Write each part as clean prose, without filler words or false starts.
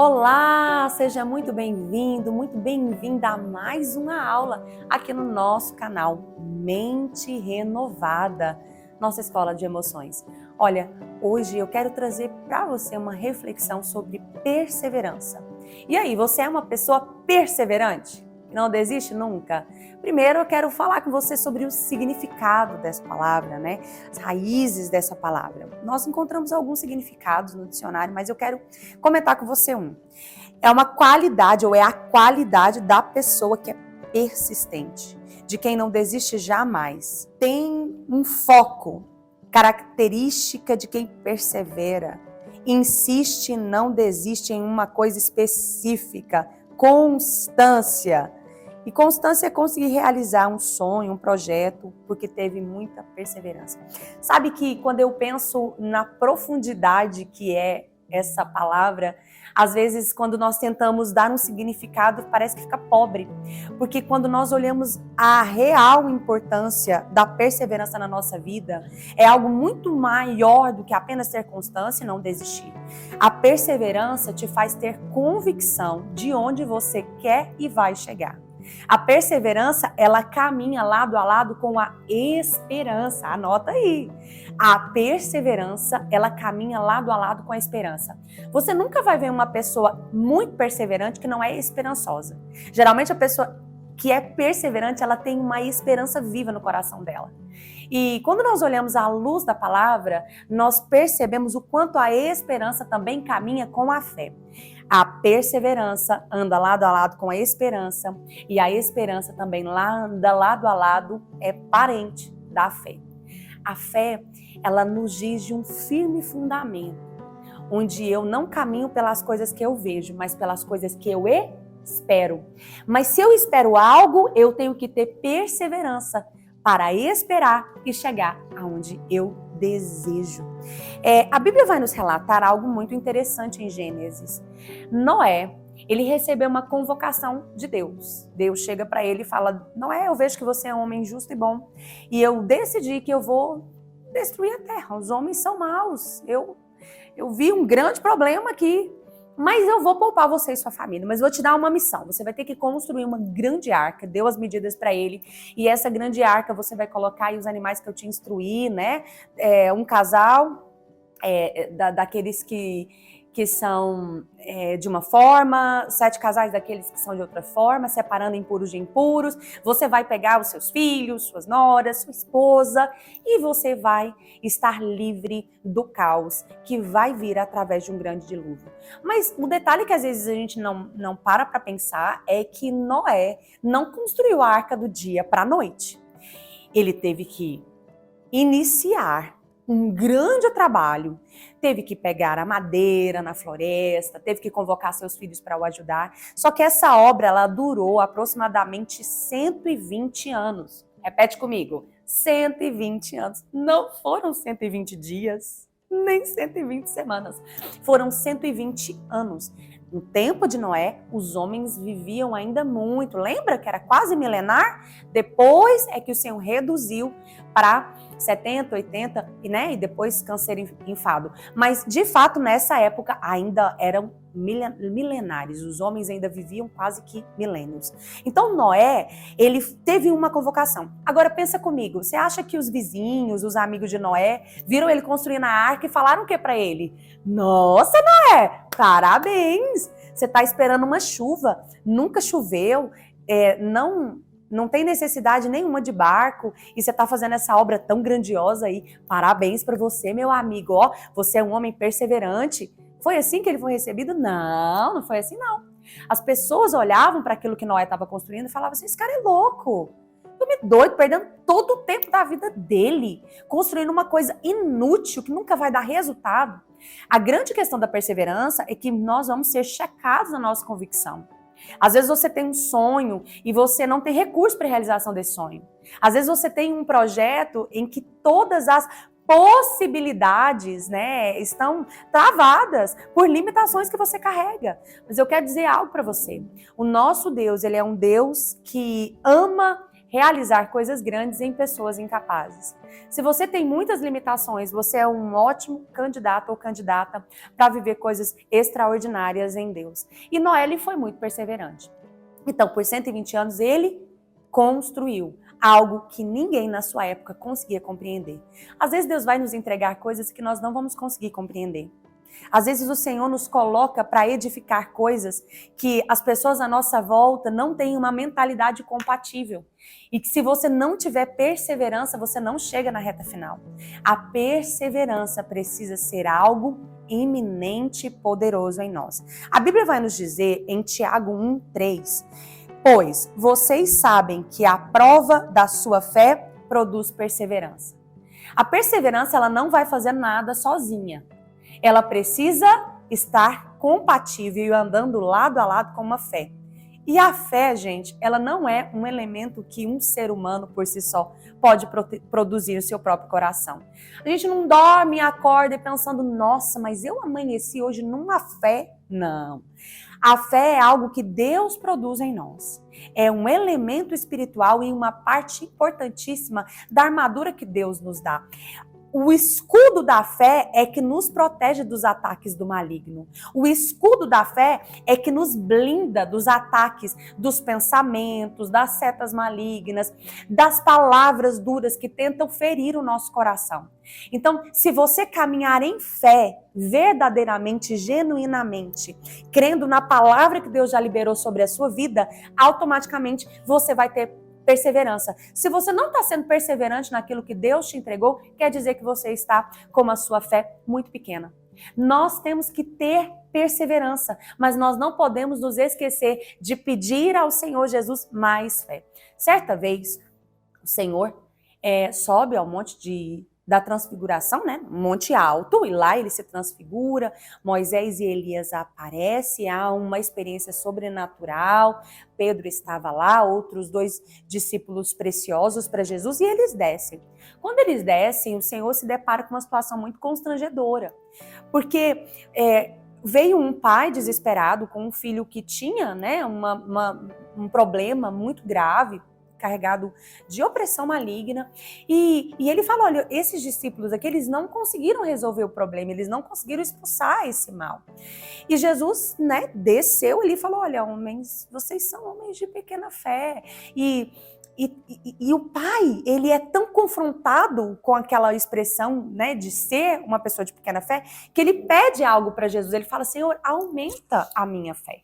Olá, seja muito bem-vindo, muito bem-vinda a mais uma aula aqui no nosso canal Mente Renovada, nossa escola de emoções. Olha, hoje eu quero trazer para você uma reflexão sobre perseverança. E aí, você é uma pessoa perseverante? Não desiste nunca? Primeiro eu quero falar com você sobre o significado dessa palavra, né? As raízes dessa palavra. Nós encontramos alguns significados no dicionário, mas eu quero comentar com você um. É uma qualidade, ou é a qualidade da pessoa que é persistente, de quem não desiste jamais. Tem um foco, característica de quem persevera, insiste e não desiste em uma coisa específica, constância. E constância é conseguir realizar um sonho, um projeto, porque teve muita perseverança. Sabe que quando eu penso na profundidade que é essa palavra, às vezes quando nós tentamos dar um significado, parece que fica pobre. Porque quando nós olhamos a real importância da perseverança na nossa vida, é algo muito maior do que apenas ter constância e não desistir. A perseverança te faz ter convicção de onde você quer e vai chegar. A perseverança, ela caminha lado a lado com a esperança. Anota aí. A perseverança, ela caminha lado a lado com a esperança. Você nunca vai ver uma pessoa muito perseverante que não é esperançosa. Geralmente a pessoa que é perseverante, ela tem uma esperança viva no coração dela. E quando nós olhamos à luz da palavra, nós percebemos o quanto a esperança também caminha com a fé. A perseverança anda lado a lado com a esperança, e a esperança também anda lado a lado, é parente da fé. A fé, ela nos diz de um firme fundamento, onde eu não caminho pelas coisas que eu vejo, mas pelas coisas que eu espero. Mas se eu espero algo, eu tenho que ter perseverança para esperar e chegar aonde eu desejo. A Bíblia vai nos relatar algo muito interessante em Gênesis. Noé, ele recebeu uma convocação de Deus. Deus chega para ele e fala: Noé, eu vejo que você é um homem justo e bom, e eu decidi que eu vou destruir a terra. Os homens são maus. Eu vi um grande problema aqui, mas eu vou poupar você e sua família, mas vou te dar uma missão. Você vai ter que construir uma grande arca, deu as medidas para ele, e essa grande arca você vai colocar aí os animais que eu te instruí, né? Um casal daqueles que são de uma forma, 7 casais daqueles que são de outra forma, separando impuros de impuros. Você vai pegar os seus filhos, suas noras, sua esposa, e você vai estar livre do caos que vai vir através de um grande dilúvio. Mas o detalhe que às vezes a gente não para pensar é que Noé não construiu a arca do dia para a noite. Ele teve que iniciar um grande trabalho, teve que pegar a madeira na floresta, teve que convocar seus filhos para o ajudar. Só que essa obra, ela durou aproximadamente 120 anos. Repete comigo, 120 anos. Não foram 120 dias, nem 120 semanas. Foram 120 anos. No tempo de Noé, os homens viviam ainda muito. Lembra que era quase milenar? Depois é que o Senhor reduziu para 70, 80, e depois câncer enfado. Mas, de fato, nessa época ainda eram milenares. Os homens ainda viviam quase que milênios. Então, Noé, ele teve uma convocação. Agora, pensa comigo. Você acha que os vizinhos, os amigos de Noé, viram ele construindo a arca e falaram o que para ele? Nossa, Noé, parabéns! Você está esperando uma chuva. Nunca choveu. Não tem necessidade nenhuma de barco e você está fazendo essa obra tão grandiosa aí. Parabéns para você, meu amigo. Ó, você é um homem perseverante. Foi assim que ele foi recebido? Não, não foi assim não. As pessoas olhavam para aquilo que Noé estava construindo e falavam assim: esse cara é louco. Eu me doido, perdendo todo o tempo da vida dele, construindo uma coisa inútil que nunca vai dar resultado. A grande questão da perseverança é que nós vamos ser checados na nossa convicção. Às vezes você tem um sonho e você não tem recurso para a realização desse sonho. Às vezes você tem um projeto em que todas as possibilidades, estão travadas por limitações que você carrega. Mas eu quero dizer algo para você. O nosso Deus, ele é um Deus que ama realizar coisas grandes em pessoas incapazes. Se você tem muitas limitações, você é um ótimo candidato ou candidata para viver coisas extraordinárias em Deus. E Noé, ele foi muito perseverante. Então, por 120 anos, ele construiu algo que ninguém na sua época conseguia compreender. Às vezes Deus vai nos entregar coisas que nós não vamos conseguir compreender. Às vezes o Senhor nos coloca para edificar coisas que as pessoas à nossa volta não têm uma mentalidade compatível. E que se você não tiver perseverança, você não chega na reta final. A perseverança precisa ser algo iminente e poderoso em nós. A Bíblia vai nos dizer em Tiago 1:3, pois vocês sabem que a prova da sua fé produz perseverança. A perseverança, ela não vai fazer nada sozinha. Ela precisa estar compatível e andando lado a lado com uma fé. E a fé, gente, ela não é um elemento que um ser humano por si só pode produzir no seu próprio coração. A gente não dorme e acorda pensando, nossa, mas eu amanheci hoje numa fé. Não. A fé é algo que Deus produz em nós. É um elemento espiritual e uma parte importantíssima da armadura que Deus nos dá. O escudo da fé é que nos protege dos ataques do maligno. O escudo da fé é que nos blinda dos ataques dos pensamentos, das setas malignas, das palavras duras que tentam ferir o nosso coração. Então, se você caminhar em fé, verdadeiramente, genuinamente, crendo na palavra que Deus já liberou sobre a sua vida, automaticamente você vai ter perseverança. Se você não está sendo perseverante naquilo que Deus te entregou, quer dizer que você está com a sua fé muito pequena. Nós temos que ter perseverança, mas nós não podemos nos esquecer de pedir ao Senhor Jesus mais fé. Certa vez, o Senhor sobe ao monte da transfiguração, né? Um monte alto, e lá ele se transfigura, Moisés e Elias aparecem, há uma experiência sobrenatural, Pedro estava lá, outros 2 discípulos preciosos para Jesus, e eles descem. Quando eles descem, o Senhor se depara com uma situação muito constrangedora, porque veio um pai desesperado com um filho que tinha, né, um problema muito grave, carregado de opressão maligna, e ele falou, olha, esses discípulos aqui, eles não conseguiram resolver o problema, eles não conseguiram expulsar esse mal. E Jesus, né, desceu e falou, olha, homens, vocês são homens de pequena fé. E o pai, ele é tão confrontado com aquela expressão, né, de ser uma pessoa de pequena fé, que ele pede algo para Jesus, ele fala, Senhor, aumenta a minha fé.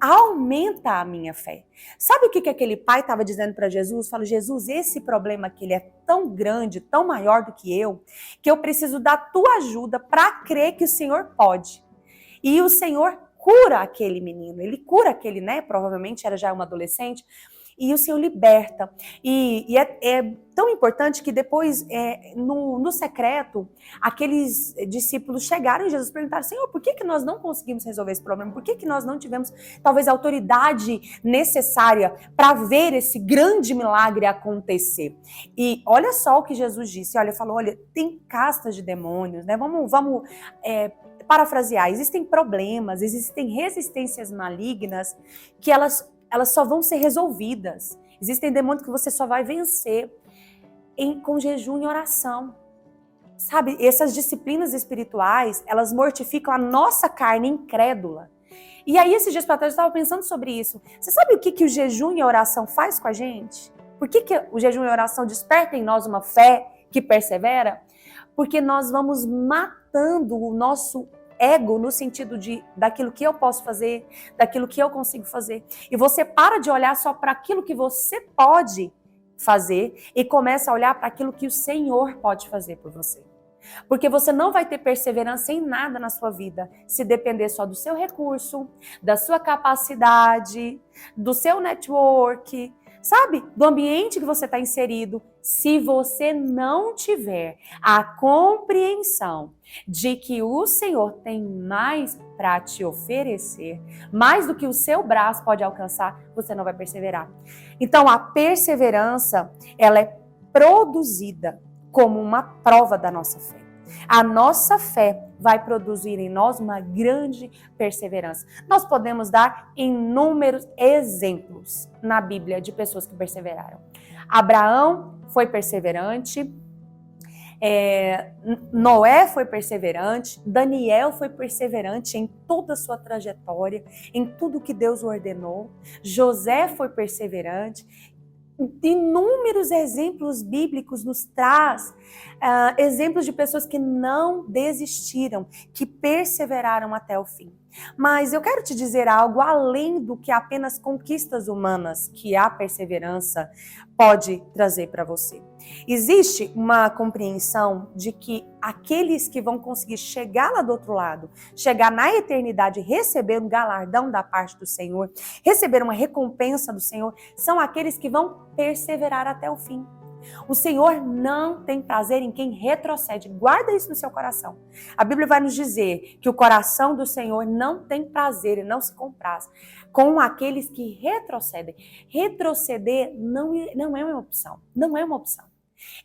Aumenta a minha fé. Sabe o que aquele pai estava dizendo para Jesus? Fala, Jesus, esse problema aqui, ele é tão grande, tão maior do que eu preciso da tua ajuda para crer que o Senhor pode. E o Senhor cura aquele menino, ele cura aquele, né, provavelmente era já um adolescente, e o Senhor liberta. E é tão importante que depois, no secreto, aqueles discípulos chegaram e Jesus perguntaram, Senhor, por que nós não conseguimos resolver esse problema? Por que nós não tivemos, talvez, a autoridade necessária para ver esse grande milagre acontecer? E olha só o que Jesus disse, falou, tem castas de demônios, né? Vamos parafrasear, existem problemas, existem resistências malignas que elas só vão ser resolvidas. Existem demônios que você só vai vencer com jejum e oração. Sabe, essas disciplinas espirituais, elas mortificam a nossa carne incrédula. E aí, esses dias para trás, eu estava pensando sobre isso. Você sabe o que o jejum e a oração faz com a gente? Por que o jejum e a oração despertam em nós uma fé que persevera? Porque nós vamos matando o nosso ego no sentido daquilo que eu posso fazer, daquilo que eu consigo fazer. E você para de olhar só para aquilo que você pode fazer e começa a olhar para aquilo que o Senhor pode fazer por você. Porque você não vai ter perseverança em nada na sua vida se depender só do seu recurso, da sua capacidade, do seu network, sabe? Do ambiente que você está inserido. Se você não tiver a compreensão de que o Senhor tem mais para te oferecer, mais do que o seu braço pode alcançar, você não vai perseverar. Então, a perseverança, ela é produzida como uma prova da nossa fé. A nossa fé vai produzir em nós uma grande perseverança. Nós podemos dar inúmeros exemplos na Bíblia de pessoas que perseveraram. Abraão foi perseverante, Noé foi perseverante, Daniel foi perseverante em toda a sua trajetória, em tudo que Deus ordenou, José foi perseverante. Inúmeros exemplos bíblicos nos traz exemplos de pessoas que não desistiram, que perseveraram até o fim. Mas eu quero te dizer algo além do que apenas conquistas humanas que a perseverança pode trazer para você. Existe uma compreensão de que aqueles que vão conseguir chegar lá do outro lado, chegar na eternidade, receber um galardão da parte do Senhor, receber uma recompensa do Senhor, são aqueles que vão perseverar até o fim. O Senhor não tem prazer em quem retrocede. Guarda isso no seu coração. A Bíblia vai nos dizer que o coração do Senhor não tem prazer e não se compraz com aqueles que retrocedem. Retroceder não é uma opção. Não é uma opção.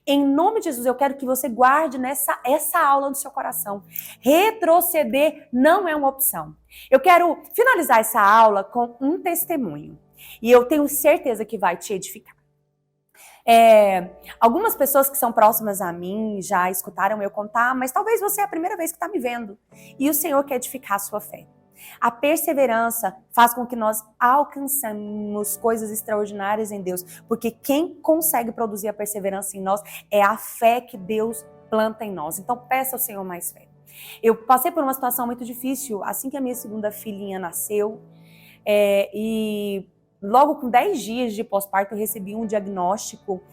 Em nome de Jesus, eu quero que você guarde essa aula no seu coração. Retroceder não é uma opção. Eu quero finalizar essa aula com um testemunho. E eu tenho certeza que vai te edificar. Algumas pessoas que são próximas a mim já escutaram eu contar, mas talvez você é a primeira vez que está me vendo. E o Senhor quer edificar a sua fé. A perseverança faz com que nós alcançamos coisas extraordinárias em Deus, porque quem consegue produzir a perseverança em nós é a fé que Deus planta em nós. Então peça ao Senhor mais fé. Eu passei por uma situação muito difícil assim que a minha segunda filhinha nasceu, e logo com 10 dias de pós-parto eu recebi um diagnóstico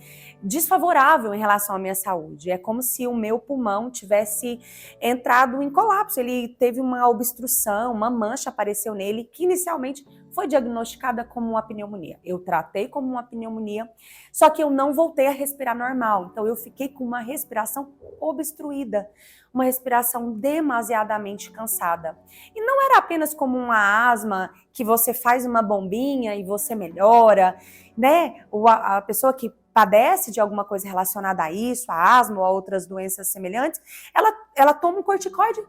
desfavorável em relação à minha saúde. É como se o meu pulmão tivesse entrado em colapso. Ele teve uma obstrução, uma mancha apareceu nele, que inicialmente foi diagnosticada como uma pneumonia. Eu tratei como uma pneumonia, só que eu não voltei a respirar normal. Então eu fiquei com uma respiração obstruída, uma respiração demasiadamente cansada. E não era apenas como uma asma, que você faz uma bombinha e você melhora, né? A pessoa que padece de alguma coisa relacionada a isso, a asma ou a outras doenças semelhantes, ela toma um corticoide.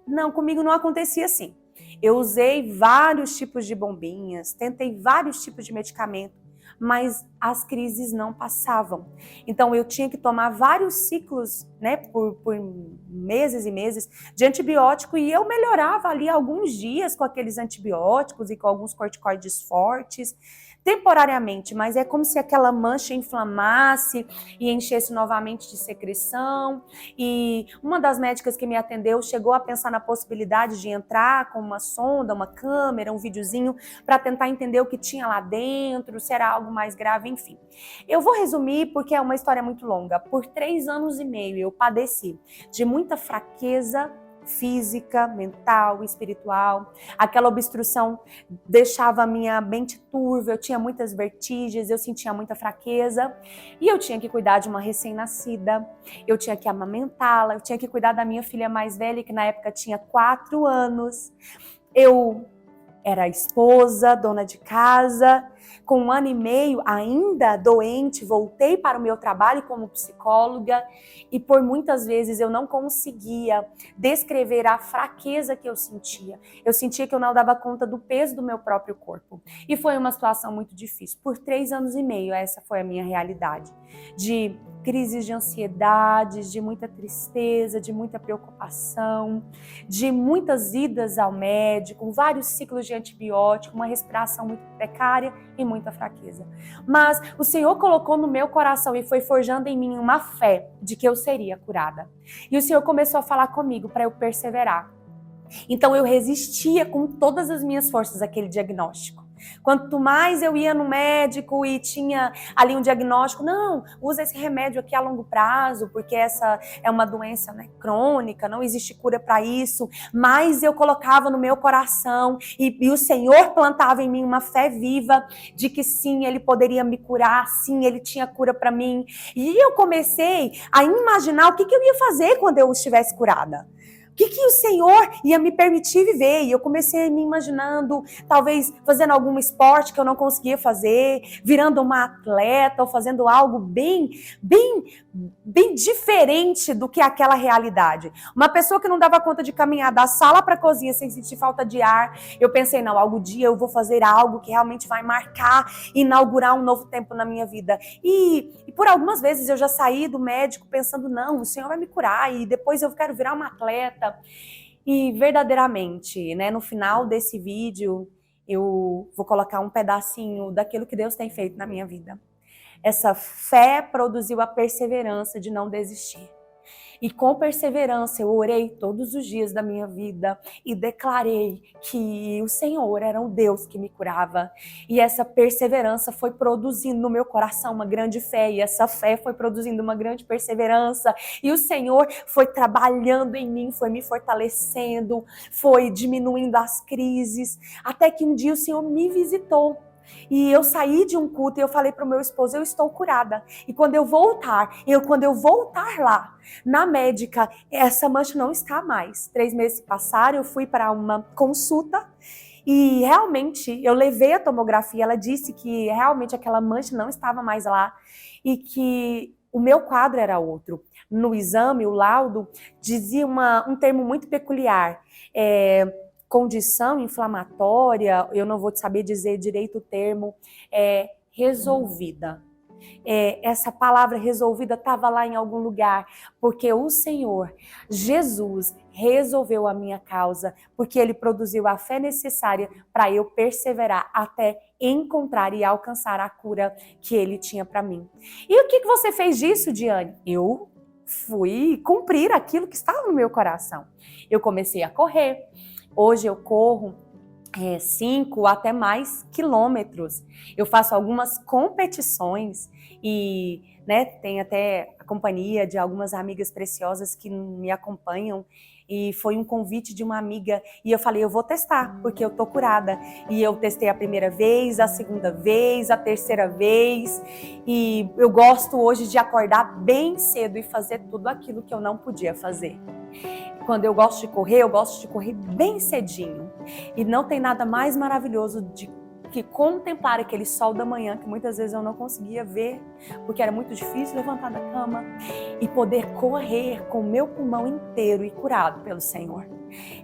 Não, comigo não acontecia assim. Eu usei vários tipos de bombinhas, tentei vários tipos de medicamento, mas as crises não passavam. Então eu tinha que tomar vários ciclos, né, por meses e meses de antibiótico, e eu melhorava ali alguns dias com aqueles antibióticos e com alguns corticoides fortes, temporariamente, mas é como se aquela mancha inflamasse e enchesse novamente de secreção. E uma das médicas que me atendeu chegou a pensar na possibilidade de entrar com uma sonda, uma câmera, um videozinho, para tentar entender o que tinha lá dentro, se era algo mais grave, enfim. Eu vou resumir porque é uma história muito longa. Por 3 anos e meio eu padeci de muita fraqueza física, mental, espiritual. Aquela obstrução deixava a minha mente turva, eu tinha muitas vertigens, eu sentia muita fraqueza, e eu tinha que cuidar de uma recém-nascida, eu tinha que amamentá-la, eu tinha que cuidar da minha filha mais velha, que na época tinha 4 anos. Eu era esposa, dona de casa, com 1 ano e meio ainda doente, voltei para o meu trabalho como psicóloga, e por muitas vezes eu não conseguia descrever a fraqueza que eu sentia. Eu sentia que eu não dava conta do peso do meu próprio corpo. E foi uma situação muito difícil. Por 3 anos e meio, essa foi a minha realidade. De crises de ansiedade, de muita tristeza, de muita preocupação, de muitas idas ao médico, vários ciclos de antibiótico, uma respiração muito precária e muita fraqueza. Mas o Senhor colocou no meu coração e foi forjando em mim uma fé de que eu seria curada. E o Senhor começou a falar comigo para eu perseverar. Então eu resistia com todas as minhas forças àquele diagnóstico. Quanto mais eu ia no médico e tinha ali um diagnóstico, não, usa esse remédio aqui a longo prazo, porque essa é uma doença, né, crônica, não existe cura para isso, mas eu colocava no meu coração e o Senhor plantava em mim uma fé viva de que sim, Ele poderia me curar, sim, Ele tinha cura para mim. E eu comecei a imaginar o que eu ia fazer quando eu estivesse curada. O que o Senhor ia me permitir viver? E eu comecei me imaginando, talvez fazendo algum esporte que eu não conseguia fazer, virando uma atleta ou fazendo algo bem diferente do que aquela realidade. Uma pessoa que não dava conta de caminhar da sala para a cozinha sem sentir falta de ar. Eu pensei, não, algum dia eu vou fazer algo que realmente vai marcar, inaugurar um novo tempo na minha vida. E por algumas vezes eu já saí do médico pensando, não, o Senhor vai me curar e depois eu quero virar uma atleta. E verdadeiramente, né, no final desse vídeo, eu vou colocar um pedacinho daquilo que Deus tem feito na minha vida. Essa fé produziu a perseverança de não desistir. E com perseverança eu orei todos os dias da minha vida e declarei que o Senhor era um Deus que me curava. E essa perseverança foi produzindo no meu coração uma grande fé, e essa fé foi produzindo uma grande perseverança. E o Senhor foi trabalhando em mim, foi me fortalecendo, foi diminuindo as crises, até que um dia o Senhor me visitou. E eu saí de um culto e eu falei para o meu esposo, eu estou curada. E quando eu voltar lá na médica, essa mancha não está mais. 3 meses se passaram, eu fui para uma consulta e realmente eu levei a tomografia. Ela disse que realmente aquela mancha não estava mais lá e que o meu quadro era outro. No exame, o laudo dizia um termo muito peculiar. Condição inflamatória, eu não vou saber dizer direito o termo, resolvida. Essa palavra resolvida estava lá em algum lugar, porque o Senhor, Jesus, resolveu a minha causa, porque Ele produziu a fé necessária para eu perseverar até encontrar e alcançar a cura que Ele tinha para mim. E o que você fez disso, Diane? Eu fui cumprir aquilo que estava no meu coração. Eu comecei a correr. Hoje eu corro 5 até mais quilômetros. Eu faço algumas competições e, né, tem até a companhia de algumas amigas preciosas que me acompanham. E foi um convite de uma amiga e eu falei, eu vou testar, porque eu tô curada. E eu testei a primeira vez, a segunda vez, a terceira vez. E eu gosto hoje de acordar bem cedo e fazer tudo aquilo que eu não podia fazer. Quando eu gosto de correr bem cedinho. E não tem nada mais maravilhoso que contemplar aquele sol da manhã, que muitas vezes eu não conseguia ver, porque era muito difícil levantar da cama, e poder correr com o meu pulmão inteiro e curado pelo Senhor.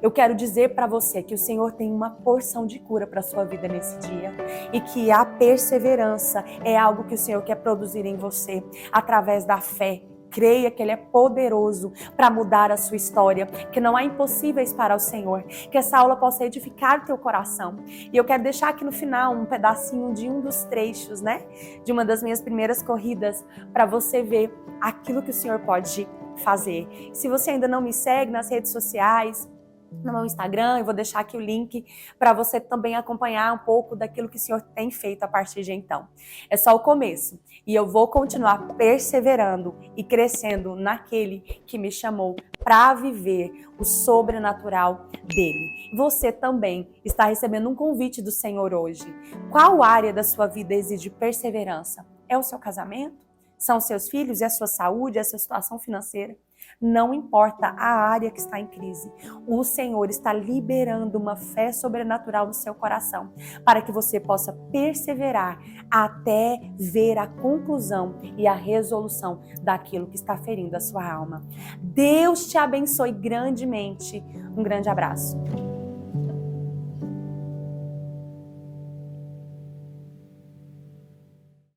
Eu quero dizer para você que o Senhor tem uma porção de cura para a sua vida nesse dia, e que a perseverança é algo que o Senhor quer produzir em você, através da fé. Creia que Ele é poderoso para mudar a sua história, que não há impossíveis para o Senhor, que essa aula possa edificar o teu coração. E eu quero deixar aqui no final um pedacinho de um dos trechos, né, de uma das minhas primeiras corridas, para você ver aquilo que o Senhor pode fazer. Se você ainda não me segue nas redes sociais, no meu Instagram, eu vou deixar aqui o link para você também acompanhar um pouco daquilo que o Senhor tem feito a partir de então. É só o começo e eu vou continuar perseverando e crescendo naquele que me chamou para viver o sobrenatural dele. Você também está recebendo um convite do Senhor hoje. Qual área da sua vida exige perseverança? É o seu casamento? São os seus filhos? É a sua saúde? É a sua situação financeira? Não importa a área que está em crise, o Senhor está liberando uma fé sobrenatural no seu coração, para que você possa perseverar até ver a conclusão e a resolução daquilo que está ferindo a sua alma. Deus te abençoe grandemente. Um grande abraço.